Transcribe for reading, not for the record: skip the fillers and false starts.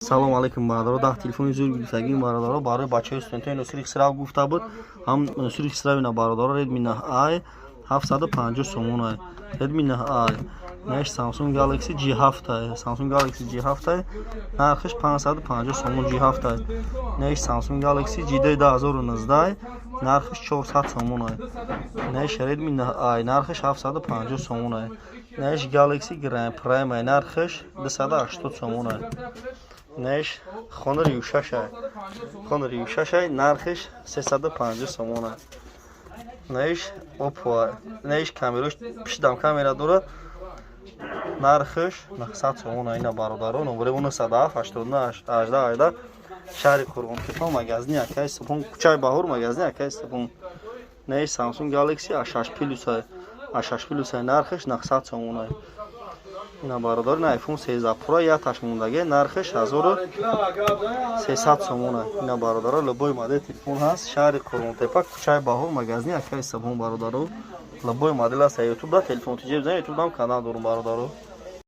салом алейкум бародаро. Дар телефони зури гирифтагии бародаро барои бачаҳои студентои нусири хисрав гуфта буд. Ҳам нусири хисрави на бародаро Redmi 9i 750 сомон ай. Redmi 9i наш Samsung Galaxy G7 ай. Samsung Galaxy G7 нархиш 550 сомон. G7 ай. Наш Samsung Galaxy G10 2019 нархиш 400 сомон ай. Наш Redmi 9i нархиш 750 сомон ай. Наш Galaxy Grand Prime ай нархиш 280 сомон ай. Наш Honor U6 ай. Honor U6 ай нархиш 350 сомон ай. Наш Oppo ай. Наш камераш пишдам камера дорад. нархиш 100 сомон ай. Ина бародаро номери 97 89 18 шаҳри Қурғонтепа магазини Акай Сапун кӯчаи Баҳор магазини Акай Сапун. Наш Samsung Galaxy A6 Plus ай. A6 Plus ай нархиш 900 сомон ай. ина бародари iPhone 13 Pro яташ мондаги нархиш 1300 сомон ай. ина бародаро лабои модели телефон ҳаст шаҳри Қурғонтепа кӯчаи Баҳор магазини Акай Сапун бародаро лабои модел аст YouTube да телефон тиҷеб зан YouTube дам канал дорум бародаро.